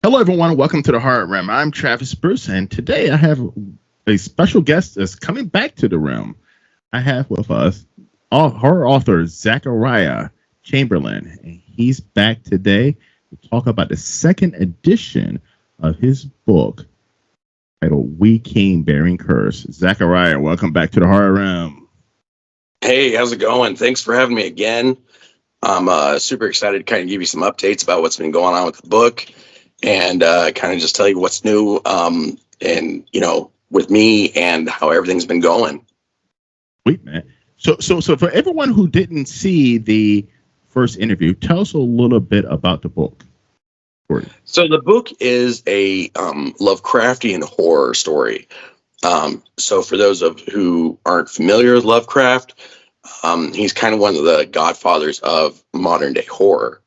Hello, everyone. Welcome to the Horror Realm. I'm Travis Bruce, and today I have a special guest that's coming back to the realm. I have with us horror author Zachariah Chamberlain, and he's back today to talk about the second edition of his book titled We Came Bearing Curse. Zachariah, welcome back to the Horror Realm. Hey, how's it going? Thanks for having me again. I'm super excited to kind of give you some updates about what's been going on with the book and kind of just tell you what's new with me and how everything's been going. Sweet, man. So for everyone who didn't see the first interview, tell us a little bit about the book. So the book is a Lovecraftian horror story. So for those of who aren't familiar with Lovecraft, he's kind of one of the godfathers of modern day horror.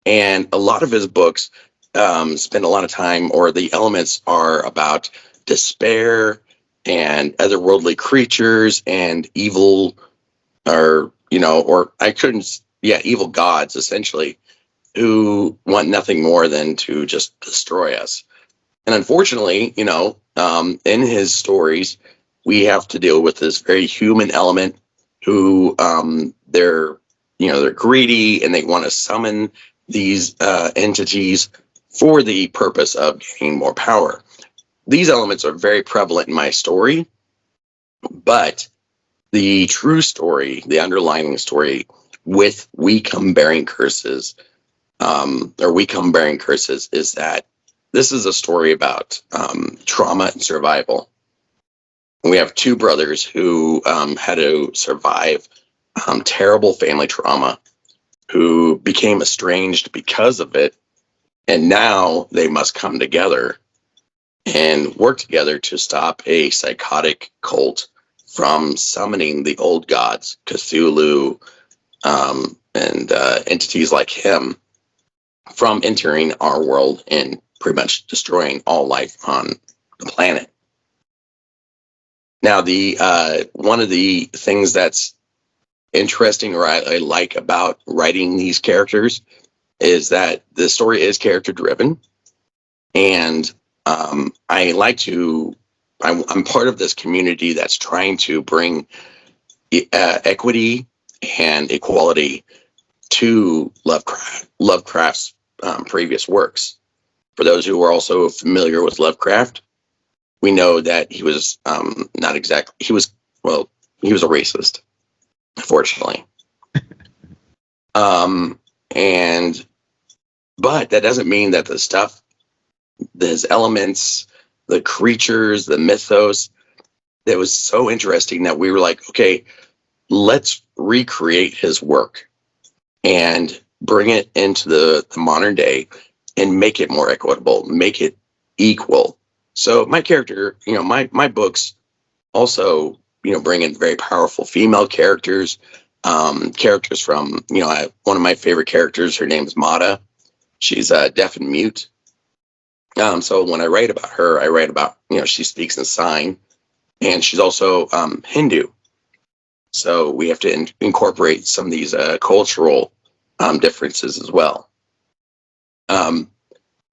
And a lot of his books spend a lot of time, or the elements are about despair and otherworldly creatures and evil, evil gods, essentially, who want nothing more than to just destroy us. And unfortunately, in his stories, we have to deal with this very human element who they're greedy and they want to summon these entities for the purpose of gaining more power. These elements are very prevalent in my story, but the true story, the underlying story with We Come Bearing Curses, is that this is a story about trauma and survival. We have two brothers who had to survive terrible family trauma, who became estranged because of it, and now they must come together and work together to stop a psychotic cult from summoning the old gods, Cthulhu, and entities like him, from entering our world and pretty much destroying all life on the planet. Now, the one of the things that's interesting, or I like about writing these characters, is that the story is character driven, and I'm part of this community that's trying to bring equity and equality to Lovecraft's previous works. For those who are also familiar with Lovecraft, we know that he was he was a racist, unfortunately. But that doesn't mean that the stuff, his elements, the creatures, the mythos, that was so interesting that we were like, okay, let's recreate his work and bring it into the modern day and make it more equitable, make it equal. So my character, my books also, bring in very powerful female characters, characters from, one of my favorite characters, her name is Mata. She's deaf and mute. So when I write about her, I write about, she speaks in sign, and she's also Hindu. So we have to incorporate some of these cultural differences as well.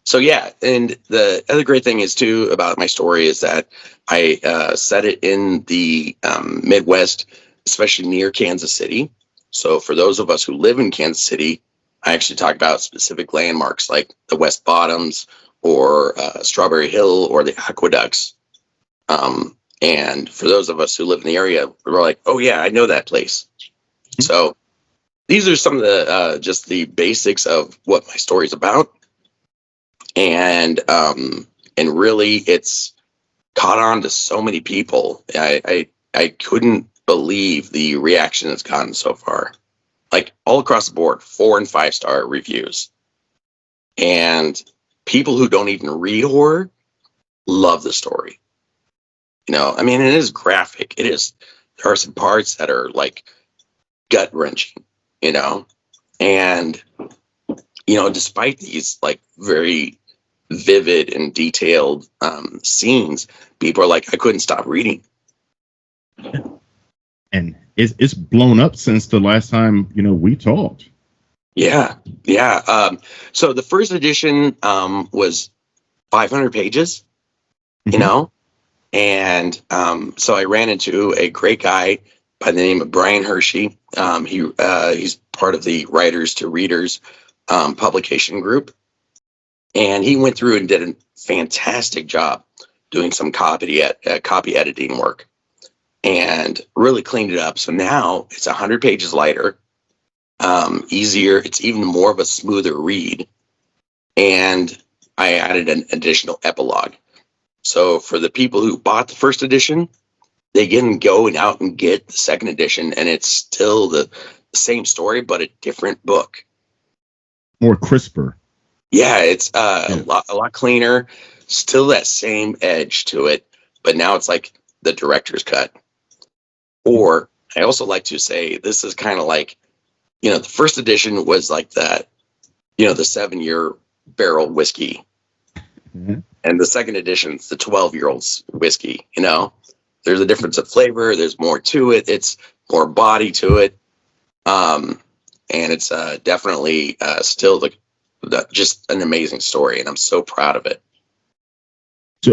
So yeah, and the other great thing is too about my story is that I set it in the Midwest, especially near Kansas City. So for those of us who live in Kansas City, I actually talk about specific landmarks like the West Bottoms or Strawberry Hill or the Aqueducts. And for those of us who live in the area, we're like, oh yeah, I know that place. Mm-hmm. So these are some of the just the basics of what my story is about. And really it's caught on to so many people. I couldn't believe the reaction it's gotten so far. Like all across the board, 4 and 5 star reviews. And people who don't even read horror love the story. It is graphic. There are some parts that are like gut wrenching, and, despite these like very vivid and detailed scenes, people are like, I couldn't stop reading. And it's blown up since the last time, we talked. Yeah. So the first edition was 500 pages, you know? And so I ran into a great guy by the name of Brian Hershey. He's part of the Writers to Readers publication group. And he went through and did a fantastic job doing some copy editing work and really cleaned it up. So now it's 100 pages lighter, easier. It's even more of a smoother read. And I added an additional epilogue. So for the people who bought the first edition, they can go and out and get the second edition, and it's still the same story, but a different book. More crisper. Yeah, it's a lot cleaner. Still that same edge to it, but now it's like the director's cut. Or I also like to say this is kind of like, the first edition was like that, the 7-year barrel whiskey. Mm-hmm. And the second edition's the 12-year-old's whiskey. There's a difference of flavor. There's more to it. It's more body to it. And it's definitely still just an amazing story. And I'm so proud of it.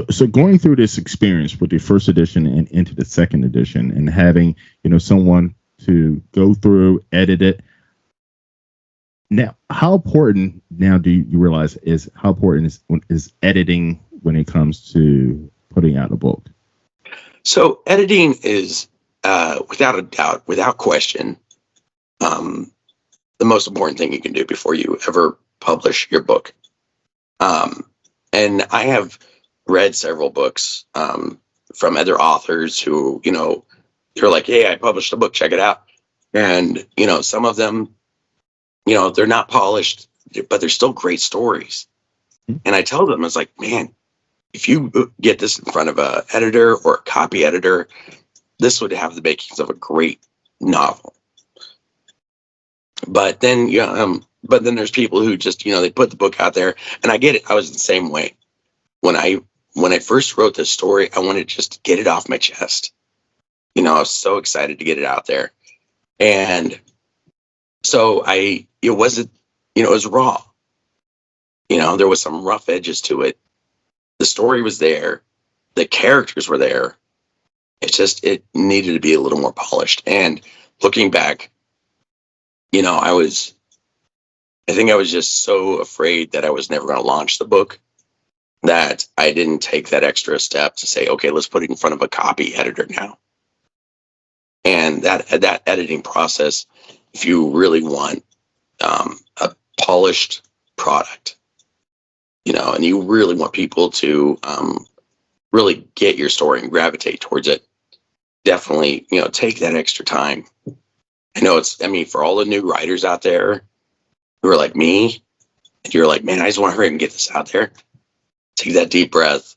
So going through this experience with the first edition and into the second edition and having, someone to go through, edit it. Now, how important now do you realize how important is editing when it comes to putting out a book? So editing is, without a doubt, without question, the most important thing you can do before you ever publish your book. And I have read several books from other authors who, they're like, hey, I published a book, check it out. And, some of them, they're not polished, but they're still great stories. And I tell them, it's like, man, if you get this in front of an editor or a copy editor, this would have the makings of a great novel. But then, there's people who just, they put the book out there, and I get it. I was the same way. When I first wrote this story, I wanted just to get it off my chest. I was so excited to get it out there. And so it was raw. There was some rough edges to it. The story was there. The characters were there. It's just, it needed to be a little more polished. And looking back, I think I was just so afraid that I was never going to launch the book that I didn't take that extra step to say, okay, let's put it in front of a copy editor now. And that editing process, if you really want a polished product, and you really want people to really get your story and gravitate towards it, definitely, take that extra time. For all the new writers out there who are like me, and you're like, man, I just want to hurry and get this out there. Take that deep breath,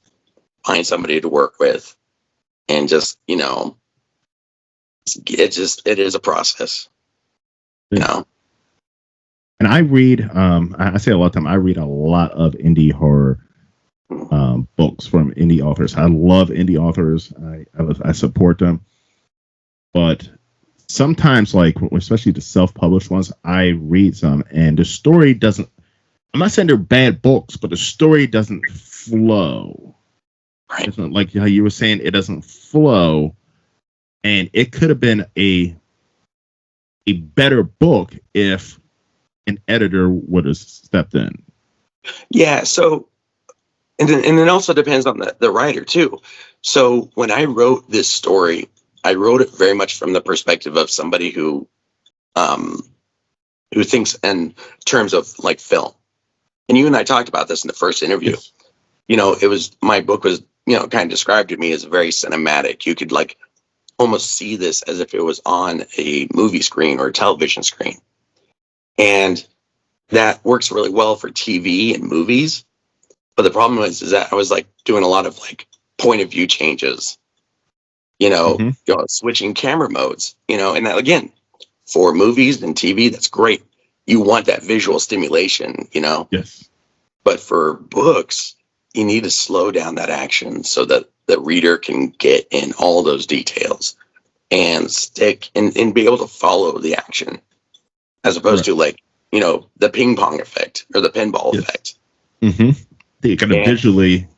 find somebody to work with, and just, it is a process, And I read, I say a lot of time, I read a lot of indie horror books from indie authors. I love indie authors. I support them. But sometimes, especially the self-published ones, I read some, and the story doesn't, I'm not saying they're bad books, but the story doesn't flow. Right. It's not like how you were saying, it doesn't flow. And it could have been a better book if an editor would have stepped in. Yeah. So, and it also depends on the writer too. So when I wrote this story, I wrote it very much from the perspective of somebody who thinks in terms of film. And you and I talked about this in the first interview. Yes. My book was, kind of described to me as very cinematic. You could almost see this as if it was on a movie screen or a television screen. And that works really well for TV and movies. But the problem is that I was doing a lot of point of view changes, switching camera modes, and that, again, for movies and TV, that's great. You want that visual stimulation, Yes. But for books, you need to slow down that action so that the reader can get in all those details and stick and be able to follow the action, as opposed to the ping pong effect or the pinball effect. Mm-hmm. they kind of And visually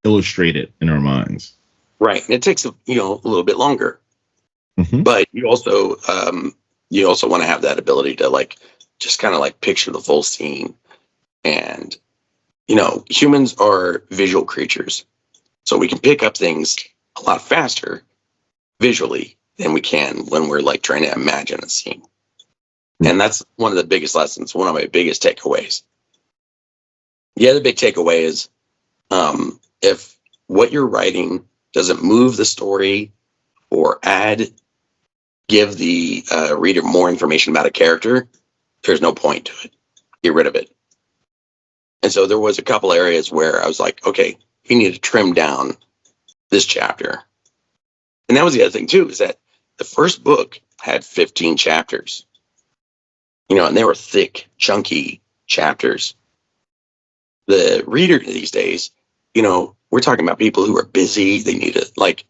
illustrate it in our minds. right, and it takes a little bit longer, Hmm. but you also want to have that ability to like just kind of like picture the full scene. And humans are visual creatures, so we can pick up things a lot faster visually than we can when we're like trying to imagine a scene. And that's one of the biggest lessons, one of my biggest takeaways. The other big takeaway is if what you're writing doesn't move the story or give the reader more information about a character, there's no point to it. Get rid of it. And so there was a couple areas where I was like, okay, you need to trim down this chapter. And that was the other thing too, is that the first book had 15 chapters, and they were thick, chunky chapters. The reader these days, we're talking about people who are busy. They need to like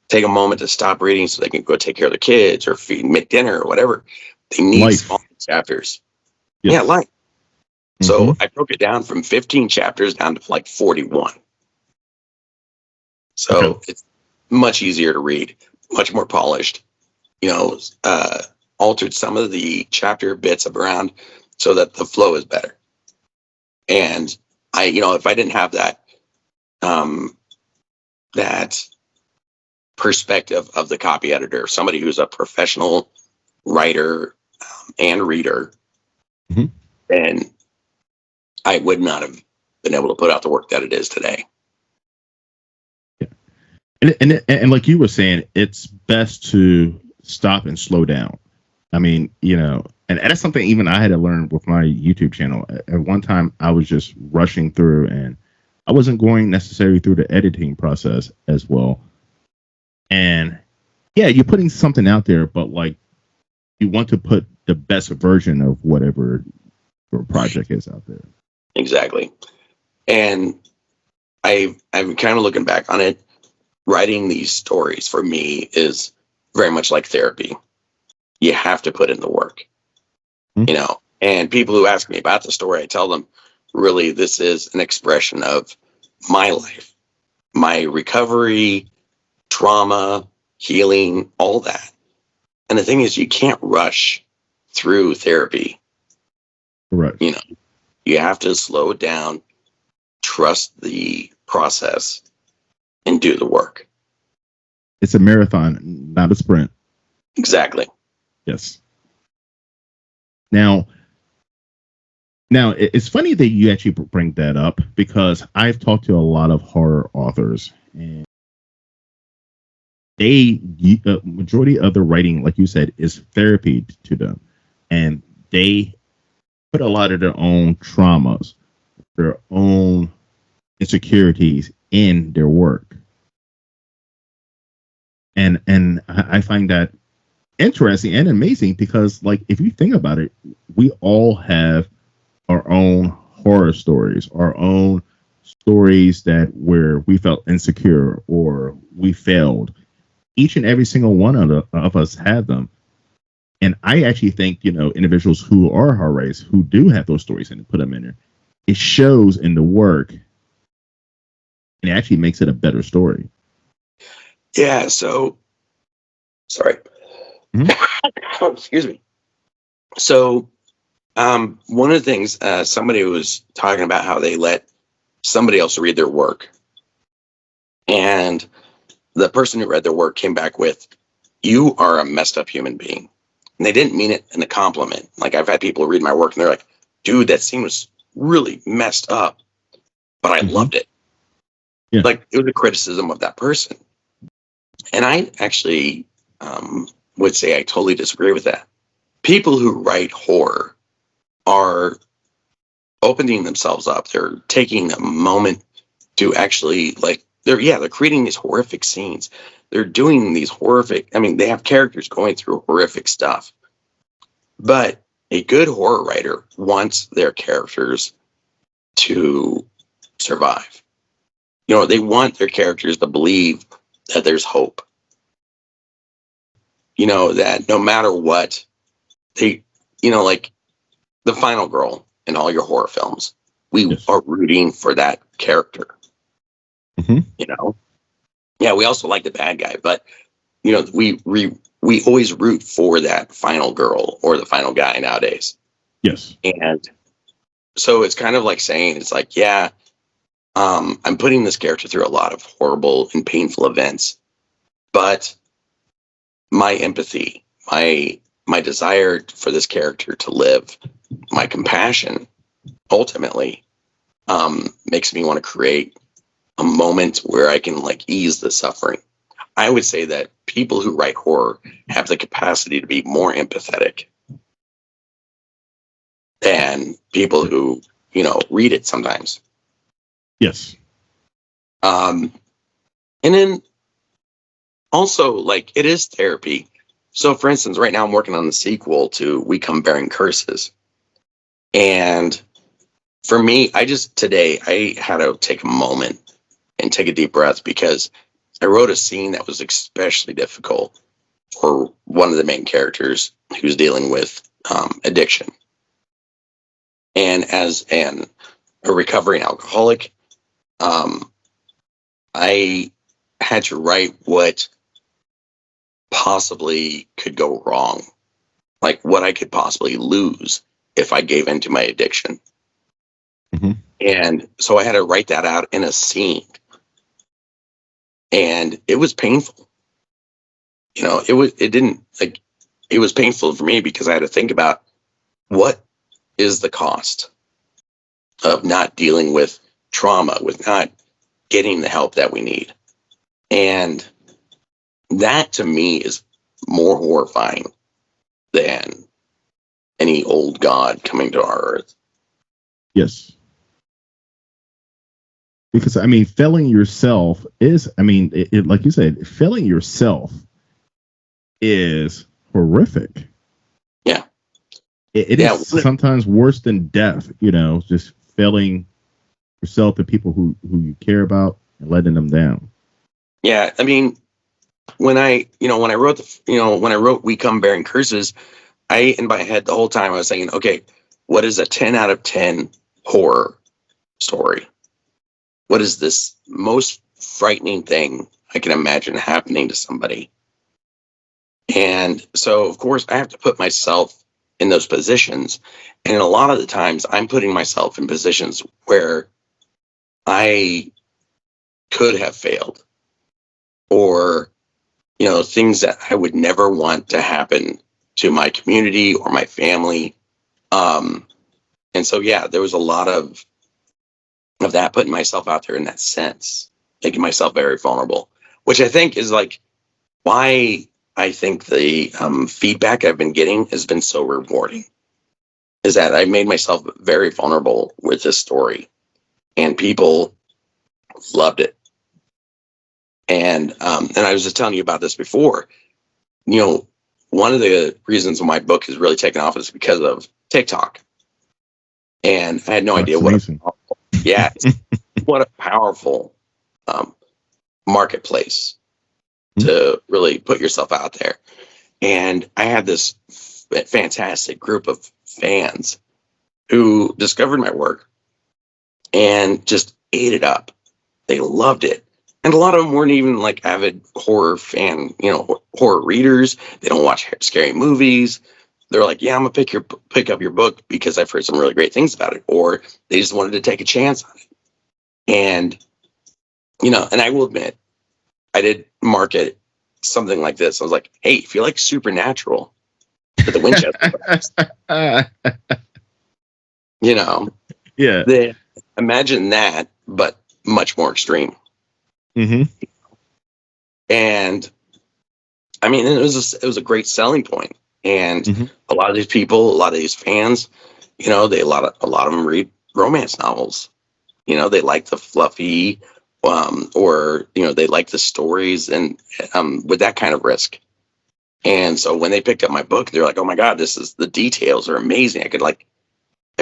take a moment to stop reading so they can go take care of their kids or make dinner or whatever. They need small chapters. Yes. Yeah, life. So I broke it down from 15 chapters down to like 41. So it's much easier to read, much more polished, altered some of the chapter bits around so that the flow is better. And if I didn't have that, that perspective of the copy editor, somebody who's a professional writer and reader, then I would not have been able to put out the work that it is today. Yeah. And like you were saying, it's best to stop and slow down. I mean, and that's something even I had to learn with my YouTube channel. At one time, I was just rushing through, and I wasn't going necessarily through the editing process as well. And yeah, you're putting something out there, but like you want to put the best version of whatever your project is out there. Exactly. And I'm kind of looking back on it. Writing these stories for me is very much like therapy. You have to put in the work, and people who ask me about the story, I tell them, really, this is an expression of my life, my recovery, trauma, healing, all that. And the thing is, you can't rush through therapy. Right. You have to slow it down, trust the process, and do the work. It's a marathon, not a sprint. Exactly. Yes. Now it's funny that you actually bring that up, because I've talked to a lot of horror authors, and majority of the writing, like you said, is therapy to them, and they put a lot of their own traumas, their own insecurities in their work. And I find that interesting and amazing, because like if you think about it, we all have our own horror stories, our own stories where we felt insecure or we failed. Each and every single one of us have them. And I actually think, individuals who are horror writers, who do have those stories and put them in there, it shows in the work, and it actually makes it a better story. Yeah. So, sorry. Excuse me. So, one of the things, somebody was talking about how they let somebody else read their work, and the person who read their work came back with, "You are a messed up human being." And they didn't mean it in a compliment. Like, I've had people read my work and they're like, "Dude, that scene was really messed up, but I loved it." Yeah. Like, it was a criticism of that person. And I actually would say I totally disagree with that. People who write horror are opening themselves up. They're taking a moment to actually, like, they're creating these horrific scenes. They're doing these they have characters going through horrific stuff. But a good horror writer wants their characters to survive. They want their characters to believe that there's hope. That no matter what, like the final girl in all your horror films, we Yes. are rooting for that character. Mm-hmm. You know, yeah, we also like the bad guy, but you know, we always root for that final girl or the final guy nowadays. Yes. And so it's kind of like saying, it's like, yeah, I'm putting this character through a lot of horrible and painful events, but my empathy, my desire for this character to live, my compassion, ultimately, makes me want to create a moment where I can like ease the suffering. I would say that people who write horror have the capacity to be more empathetic than people who, you know, read it sometimes. Yes. And then also, like, it is therapy. So, for instance, right now I'm working on the sequel to We Come Bearing Curses. And for me, today, I had to take a moment and take a deep breath because I wrote a scene that was especially difficult for one of the main characters who's dealing with addiction. And as a recovering alcoholic, I had to write what possibly could go wrong, like what I could possibly lose if I gave into my addiction. Mm-hmm. And so I had to write that out in a scene. And it was painful. You know, it was painful for me because I had to think about what is the cost of not dealing with trauma, with not getting the help that we need. And that to me is more horrifying than any old god coming to our earth. Yes. Because I mean, failing yourself is, I mean, like you said, failing yourself is horrific. Yeah. It is sometimes worse than death, you know, just failing yourself, the people who you care about, and letting them down. Yeah. I mean, when I wrote We Come Bearing Curses, I, in my head the whole time, I was thinking, okay, what is a 10 out of 10 horror story? What is this most frightening thing I can imagine happening to somebody? And so, of course, I have to put myself in those positions. And a lot of the times I'm putting myself in positions where I could have failed, or, you know, things that I would never want to happen to my community or my family. And so, yeah, there was a lot of that, putting myself out there in that sense, making myself very vulnerable, which I think is like why I think the feedback I've been getting has been so rewarding, is that I made myself very vulnerable with this story and people loved it. And I was just telling you about this before, you know, one of the reasons my book has really taken off is because of TikTok. And I had no idea what what a powerful marketplace to really put yourself out there. And I had this fantastic group of fans who discovered my work and just ate it up. They loved it. And a lot of them weren't even like avid horror fan, you know, horror readers. They don't watch scary movies. They're like, yeah, I'm gonna pick up your book because I've heard some really great things about it, or they just wanted to take a chance on it. And, you know, and I will admit, I did market something like this. I was like, hey, if you like Supernatural with the Winchester, you know, yeah, then imagine that, but much more extreme. Mm-hmm. And I mean, it was a great selling point. And Mm-hmm. a lot of these people, a lot of these fans, you know, a lot of them read romance novels. You know, they like the fluffy, or, you know, they like the stories and with that kind of risk. And so when they picked up my book, they're like, oh my God, the details are amazing. I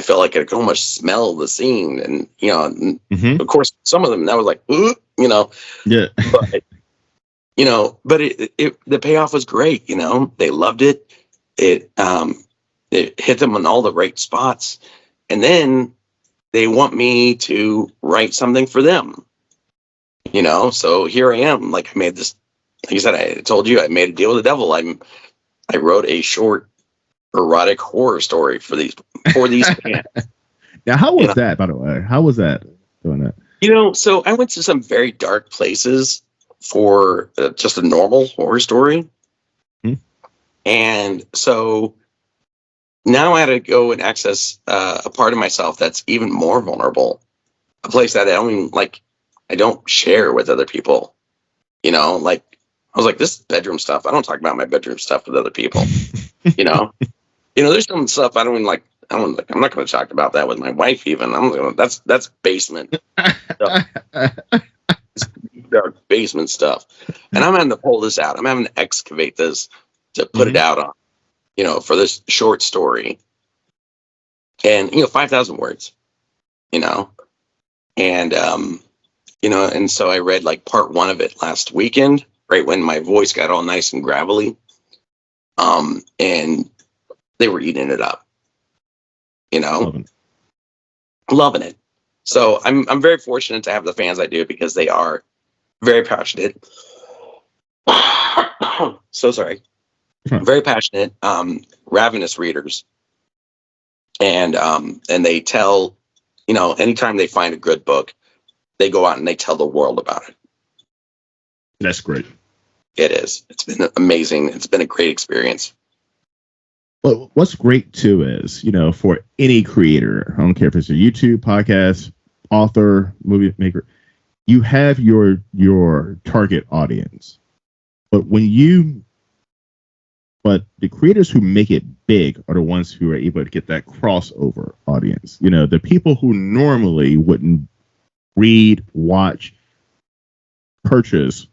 felt like I could almost smell the scene. And, you know, Mm-hmm. of course, some of them, that was like, ooh, you know, Yeah. but, you know, but the payoff was great. You know, they loved it. It hit them on all the right spots. And then they want me to write something for them. So here I am. Like I made this. Like I said, I told you I made a deal with the devil. I wrote a short erotic horror story for these fans. Now, how was that, by the way? How was that doing that? So I went to some very dark places for just a normal horror story. And so now I had to go and access a part of myself that's even more vulnerable, a place that I don't share with other people. Like I was like, this is bedroom stuff. I don't talk about my bedroom stuff with other people. There's some stuff I don't even like. I'm not going to talk about that with my wife. Even that's basement stuff. Dark basement stuff, and I'm having to pull this out. I'm having to excavate this to put it out on, for this short story. And 5,000 words, and and so I read like part 1 of it last weekend, right when my voice got all nice and gravelly, and they were eating it up, loving it. So I'm very fortunate to have the fans I do, because they are very passionate. So sorry. Very passionate, ravenous readers. And they tell, anytime they find a good book, they go out and they tell the world about it. That's great. It is. It's been amazing. It's been a great experience. Well, what's great too is, for any creator, I don't care if it's a YouTube, podcast, author, movie maker, you have your target audience. But the creators who make it big are the ones who are able to get that crossover audience. The people who normally wouldn't read, watch, purchase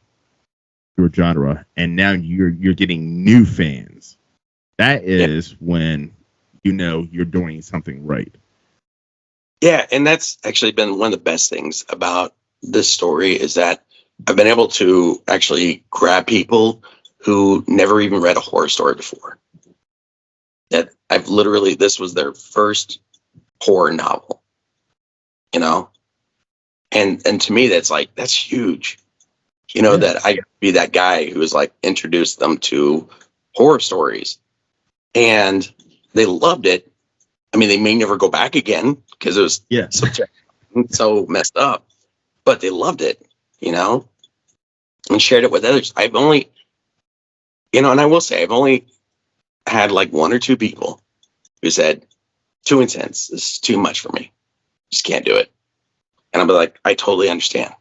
your genre, and now you're getting new fans. That is when you're doing something right. Yeah, and that's actually been one of the best things about this story, is that I've been able to actually grab people who never even read a horror story before. That this was their first horror novel, and to me that's huge, that I be that guy who was like introduced them to horror stories, and they loved it. I mean, they may never go back again because it was so messed up, but they loved it, and shared it with others. I've only, and I will say, I've only had like 1 or 2 people who said, too intense. This is too much for me. Just can't do it. And I'm like, I totally understand.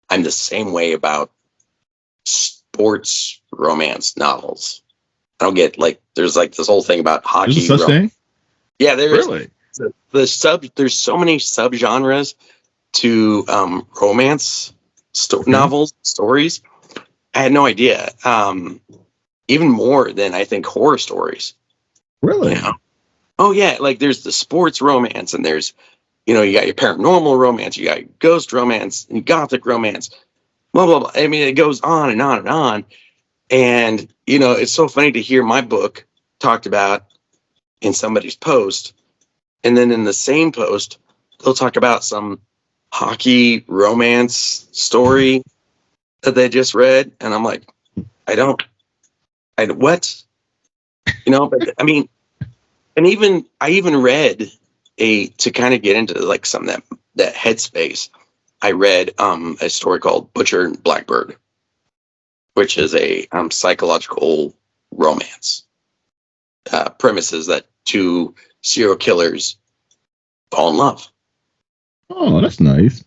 I'm the same way about sports romance novels. I don't get there's this whole thing about hockey. Is there such thing? Yeah, there is. Really? There's so many subgenres to romance novels, stories. I had no idea. Even more than I think horror stories. Really? Oh yeah, there's the sports romance, and there's you got your paranormal romance, you got your ghost romance, and gothic romance, blah blah blah. I mean, it goes on and on and on. And it's so funny to hear my book talked about in somebody's post, and then in the same post they'll talk about some hockey romance story that they just read, and I'm like, what? But I mean, and I even read to kind of get into some of that headspace. I read a story called Butcher and Blackbird, which is a psychological romance. Premises that 2 serial killers fall in love. Oh, that's nice.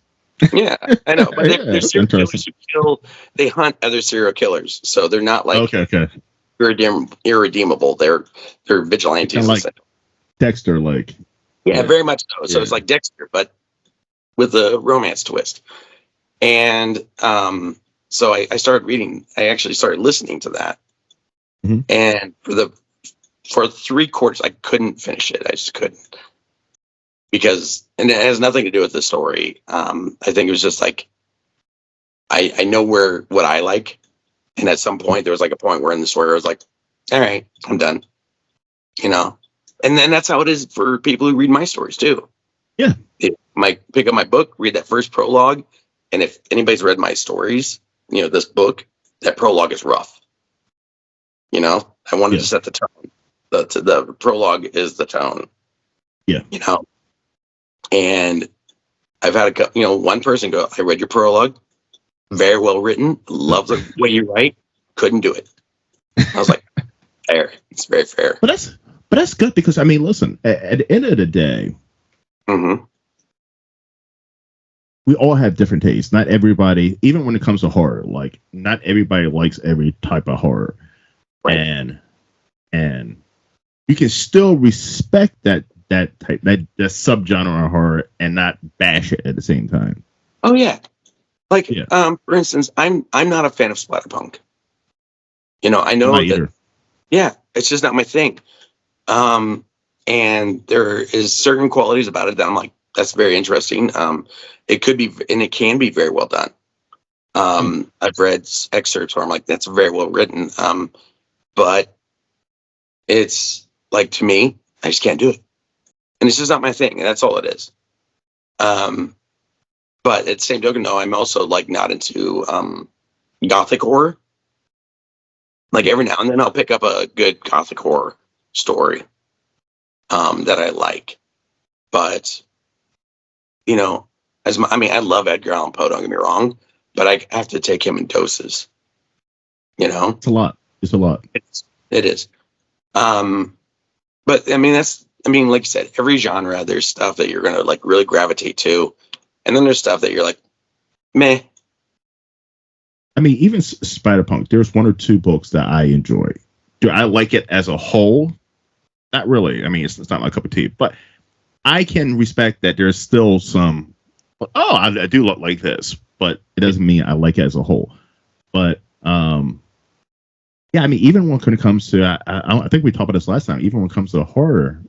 Yeah, I know, but they're serial killers who they hunt other serial killers, so they're not okay. irredeemable. They're vigilantes. Like Dexter, yeah, very much so. So it's like Dexter, but with a romance twist. And so I started reading. I actually started listening to that, and for 3 quarters, I couldn't finish it. I just couldn't, and it has nothing to do with the story. I think it was just I know what I like. And at some point, there was a point where in the story, I was like, all right, I'm done. And then that's how it is for people who read my stories too. Yeah. Pick up my book, read that first prologue, and if anybody's read my stories, this book, that prologue is rough. I wanted to set the tone. The prologue is the tone. Yeah. And I've had one person go, I read your prologue, very well written, love the way you write, couldn't do it. I was like, fair. It's very fair. But that's good because, I mean, listen, at the end of the day, we all have different tastes. Not everybody, even when it comes to horror, like not everybody likes every type of horror. Right. And you can still respect that type, that subgenre of horror and not bash it at the same time. Oh yeah. Like, for instance, I'm not a fan of splatterpunk. I know that. Either. Yeah, it's just not my thing. And there is certain qualities about it that I'm like, that's very interesting. It could be, and it can be very well done. I've read excerpts where I'm like, that's very well written. But it's like, to me, I just can't do it. And it's just not my thing. And that's all it is. But at the same token, no, I'm also like not into gothic horror. Like every now and then I'll pick up a good gothic horror story that I like. But, I love Edgar Allan Poe, don't get me wrong, but I have to take him in doses. It's a lot. It is. But like you said, every genre, there's stuff that you're going to like really gravitate to. And then there's stuff that you're like, meh. I mean, even Spider-Punk, there's one or two books that I enjoy. Do I like it as a whole? Not really. I mean, it's not my cup of tea. But I can respect that there's still some, I do look like this. But it doesn't mean I like it as a whole. But, yeah, I mean, even when it comes to, I think we talked about this last time, even when it comes to horror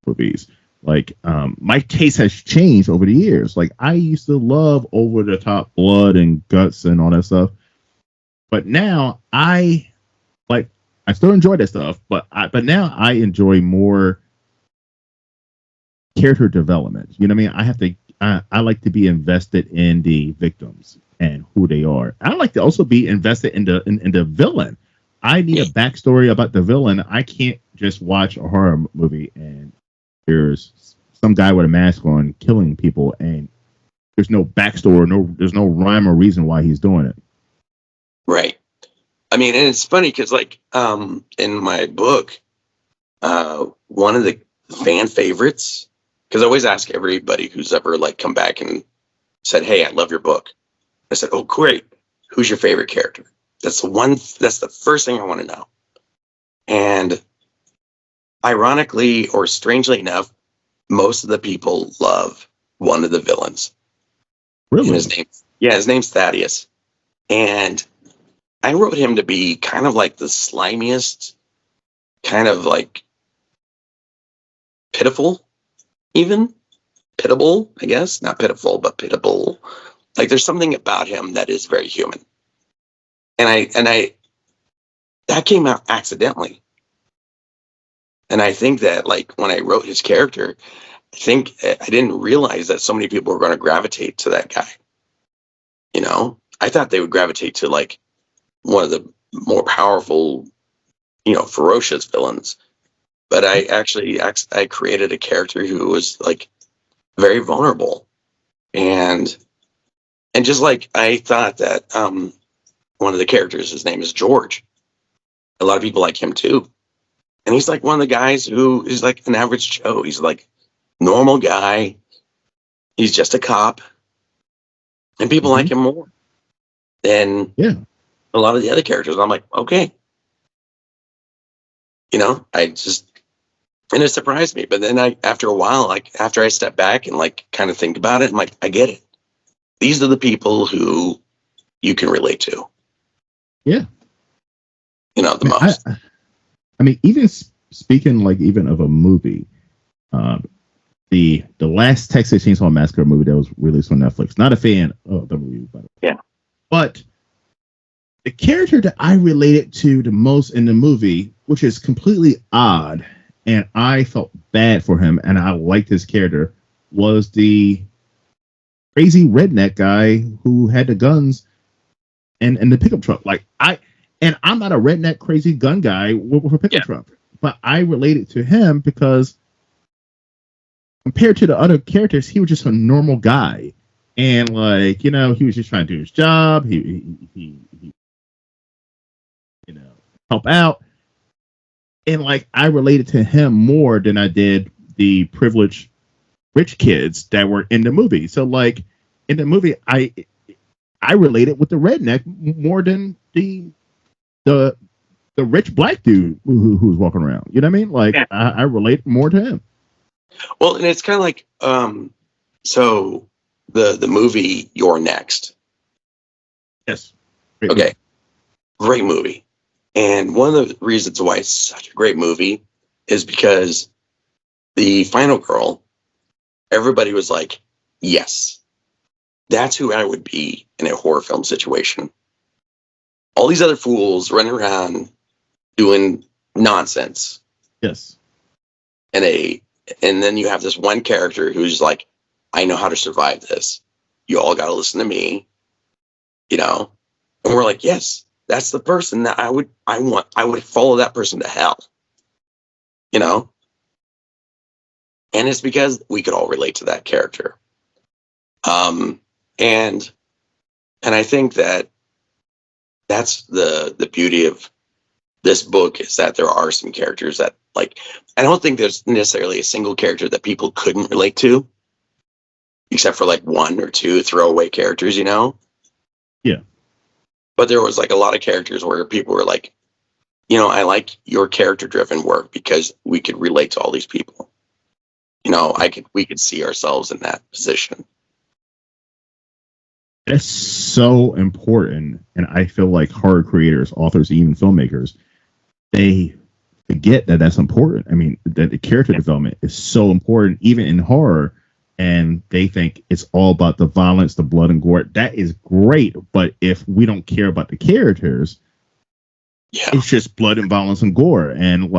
movies, like my taste has changed over the years. Like I used to love over the top blood and guts and all that stuff, but now I still enjoy that stuff. But now I enjoy more character development. You know what I mean? I like to be invested in the victims and who they are. I like to also be invested in the villain. I need a backstory about the villain. I can't just watch a horror movie and there's some guy with a mask on killing people and there's no backstory, there's no rhyme or reason why he's doing it. Right. I mean, and it's funny because like in my book, one of the fan favorites, because I always ask everybody who's ever like come back and said, hey, I love your book. I said, oh, great. Who's your favorite character? That's the first thing I want to know. And ironically or strangely enough, most of the people love one of the villains. Really? And his name's Thaddeus. And I wrote him to be kind of like the slimiest, kind of like pitiful, even pitiable, I guess. Not pitiful, but pitiable. Like there's something about him that is very human. And I that came out accidentally. And I think that like when I wrote his character, I didn't realize that so many people were going to gravitate to that guy. I thought they would gravitate to like one of the more powerful, ferocious villains. But I created a character who was like very vulnerable. And just like I thought that one of the characters, his name is George. A lot of people like him too. And he's like one of the guys who is like an average Joe. He's like normal guy. He's just a cop. And people like him more than a lot of the other characters. I'm like, okay. And it surprised me. But then after a while, like after I step back and like kind of think about it, I'm like, I get it. These are the people who you can relate to. Yeah. The most. I mean, even speaking like even of a movie, the last Texas Chainsaw Massacre movie that was released on Netflix. Not a fan of the movie, by the way. Yeah. But the character that I related to the most in the movie, which is completely odd, and I felt bad for him, and I liked his character, was the crazy redneck guy who had the guns and the pickup truck. I'm not a redneck crazy gun guy with a pickup truck, but I related to him because compared to the other characters, he was just a normal guy, and he was just trying to do his job. He help out, and I related to him more than I did the privileged rich kids that were in the movie. So in the movie, I related with the redneck more than the rich black dude who was walking around. You know what I mean? I relate more to him. Well, and it's kind of so the movie You're Next. Yes. Okay. Great movie. And one of the reasons why it's such a great movie is because the final girl, everybody was like, yes, that's who I would be in a horror film situation. All these other fools running around doing nonsense. Yes. And then you have this one character who's like, I know how to survive this. You all got to listen to me, And we're like, yes, that's the person that I would follow that person to hell, And it's because we could all relate to that character. And I think that that's the beauty of this book is that there are some characters that I don't think there's necessarily a single character that people couldn't relate to, except for one or two throwaway characters, Yeah. But there was a lot of characters where people were like, I like your character driven work because we could relate to all these people. We could see ourselves in that position. That's so important. And I feel like horror creators, authors, even filmmakers, they forget that that's important. I mean, that the character development is so important, even in horror. And they think it's all about the violence, the blood and gore. That is great. But if we don't care about the characters, it's just blood and violence and gore. And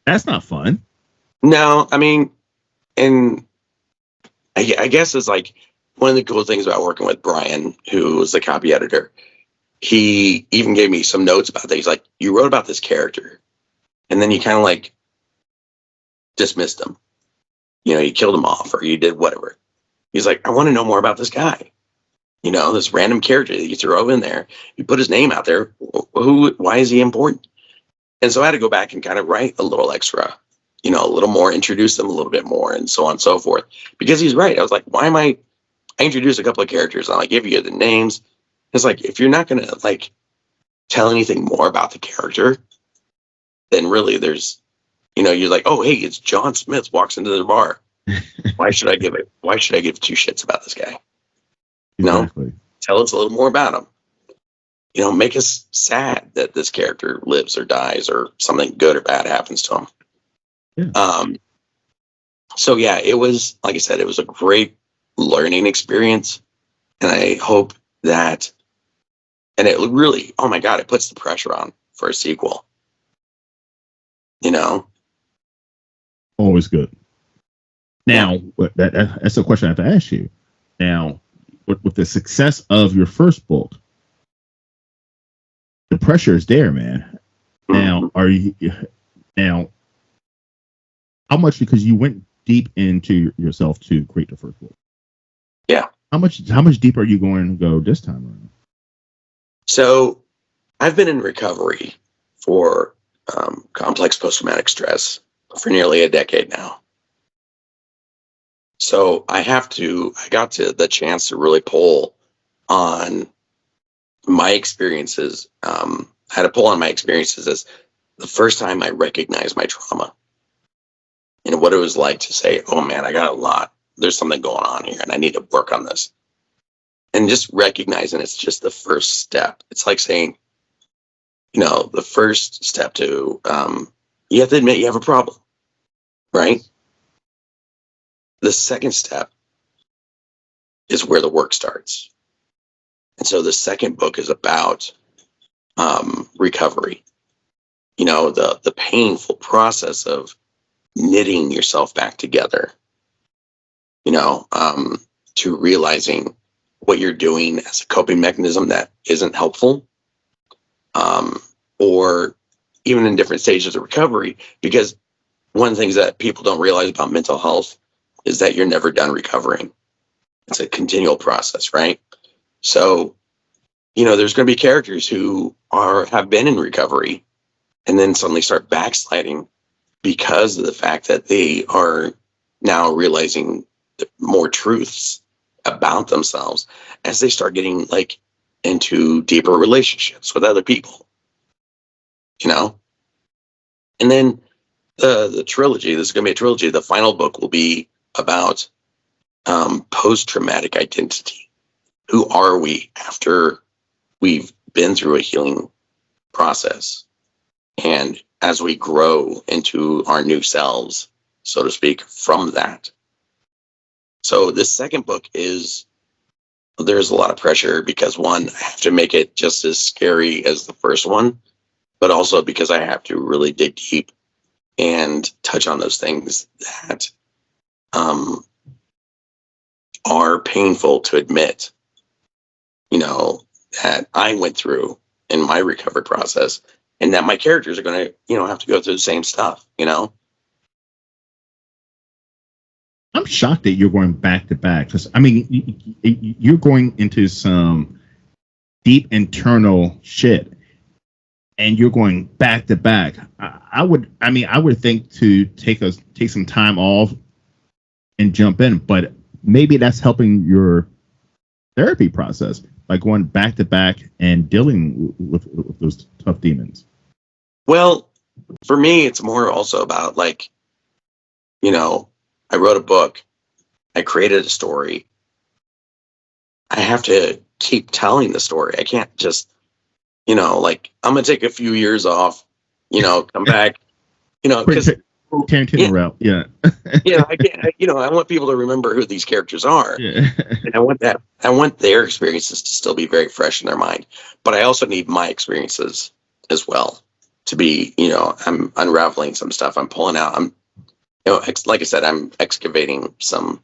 that's not fun. No, I mean, and I guess it's one of the cool things about working with Brian, who was the copy editor. He even gave me some notes about that. He's like, you wrote about this character and then you kind of dismissed him. You killed him off or you did whatever. He's like, I want to know more about this guy. This random character that you throw in there. You put his name out there. Why is he important? And so I had to go back and kind of write a little extra, a little more, introduce them a little bit more and so on and so forth. Because he's right. I was like, I introduced a couple of characters and I give you the names. It's if you're not going to tell anything more about the character, then really there's, you're like, oh, hey, it's John Smith walks into the bar. Why should I give two shits about this guy? Exactly. Tell us a little more about him. Make us sad that this character lives or dies or something good or bad happens to him. Yeah. So yeah, it was, like I said, it was a great learning experience. And I hope that, and it really, oh my God, it puts the pressure on for a sequel. Always good. Now, that's a question I have to ask you. Now, with the success of your first book, the pressure is there, man. Now, how much, because you went deep into yourself to create the first book. Yeah. How much deep are you going to go this time around? So I've been in recovery for complex post-traumatic stress for nearly a decade now. So I got to the chance to really pull on my experiences. I had to pull on my experiences as the first time I recognized my trauma and what it was like to say, oh man, I got a lot. There's something going on here and I need to work on this. And just recognizing it's just the first step. It's like saying, the first step to, you have to admit you have a problem, right? The second step is where the work starts. And so the second book is about recovery. The painful process of knitting yourself back together, you know, to realizing what you're doing as a coping mechanism that isn't helpful, or even in different stages of recovery. Because one of the things that people don't realize about mental health is that you're never done recovering. It's a continual process, right? So, there's going to be characters who have been in recovery and then suddenly start backsliding because of the fact that they are now realizing more truths about themselves as they start getting like into deeper relationships with other people, and then the trilogy, this is going to be a trilogy. The final book will be about post-traumatic identity. Who are we after we've been through a healing process, and as we grow into our new selves, so to speak, from that. So this second book there's a lot of pressure because, one, I have to make it just as scary as the first one, but also because I have to really dig deep and touch on those things that are painful to admit, that I went through in my recovery process, and that my characters are going to, have to go through the same stuff, I'm shocked that you're going back to back, because you're going into some deep internal shit, and you're going back to back. I would think to take some time off and jump in, but maybe that's helping your therapy process by going back to back and dealing with those tough demons. Well, for me, it's more also about I wrote a book, I created a story. I have to keep telling the story. I can't just, I'm going to take a few years off, come back, because Tarantino route, yeah. I can't, I want people to remember who these characters are. Yeah. And I want their experiences to still be very fresh in their mind. But I also need my experiences as well to be, I'm unraveling some stuff. I'm pulling out, like I said, I'm excavating some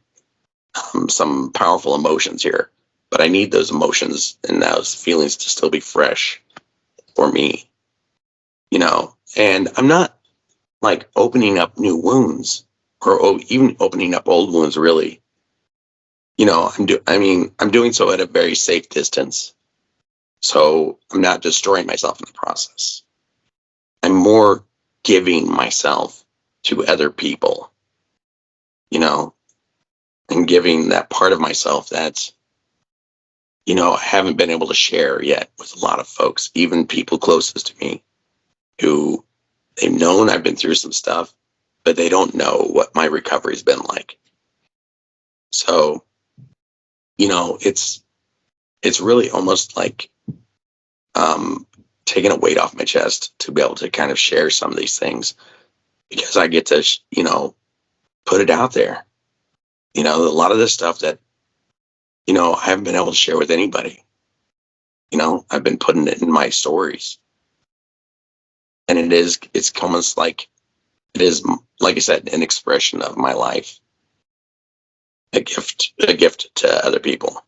powerful emotions here, but I need those emotions and those feelings to still be fresh for me, and I'm not like opening up new wounds or even opening up old wounds, really. I'm doing so at a very safe distance. So I'm not destroying myself in the process. I'm more giving myself to other people, and giving that part of myself that's, I haven't been able to share yet with a lot of folks, even people closest to me, who they've known I've been through some stuff, but they don't know what my recovery's been like. So, it's really almost like taking a weight off my chest to be able to kind of share some of these things, because I get to, put it out there. A lot of this stuff that, I haven't been able to share with anybody. I've been putting it in my stories. And it's almost like it is, like I said, an expression of my life, a gift to other people.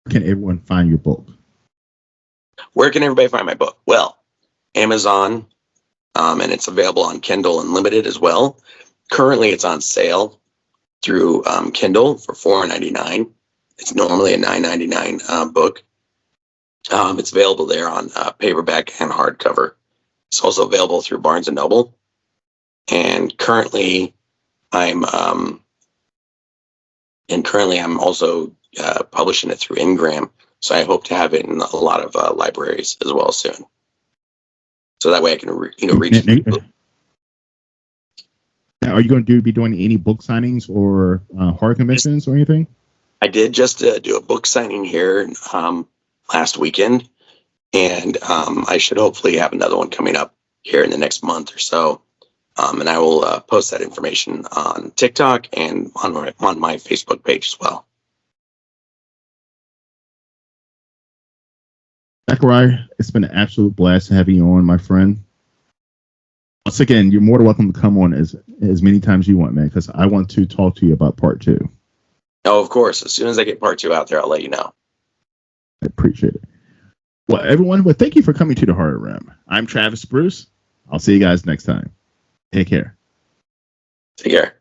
Where can everyone find your book? Where can everybody find my book? Well, Amazon, and it's available on Kindle Unlimited as well. Currently, it's on sale through Kindle for $4.99. It's normally a $9.99 book. It's available there on paperback and hardcover. It's also available through Barnes and Noble. And currently, I'm also publishing it through Ingram. So I hope to have it in a lot of libraries as well soon. So that way I can reach people. Are you going to be doing any book signings or horror conventions or anything? I did just do a book signing here last weekend, and I should hopefully have another one coming up here in the next month or so. And I will post that information on TikTok and on my Facebook page as well. Zachariah, it's been an absolute blast to have you on, my friend. Once again, you're more than welcome to come on as many times you want, man, because I want to talk to you about part two. Oh, of course. As soon as I get part two out there, I'll let you know. I appreciate it. Well, everyone, thank you for coming to the Horror Room. I'm Travis Bruce. I'll see you guys next time. Take care. Take care.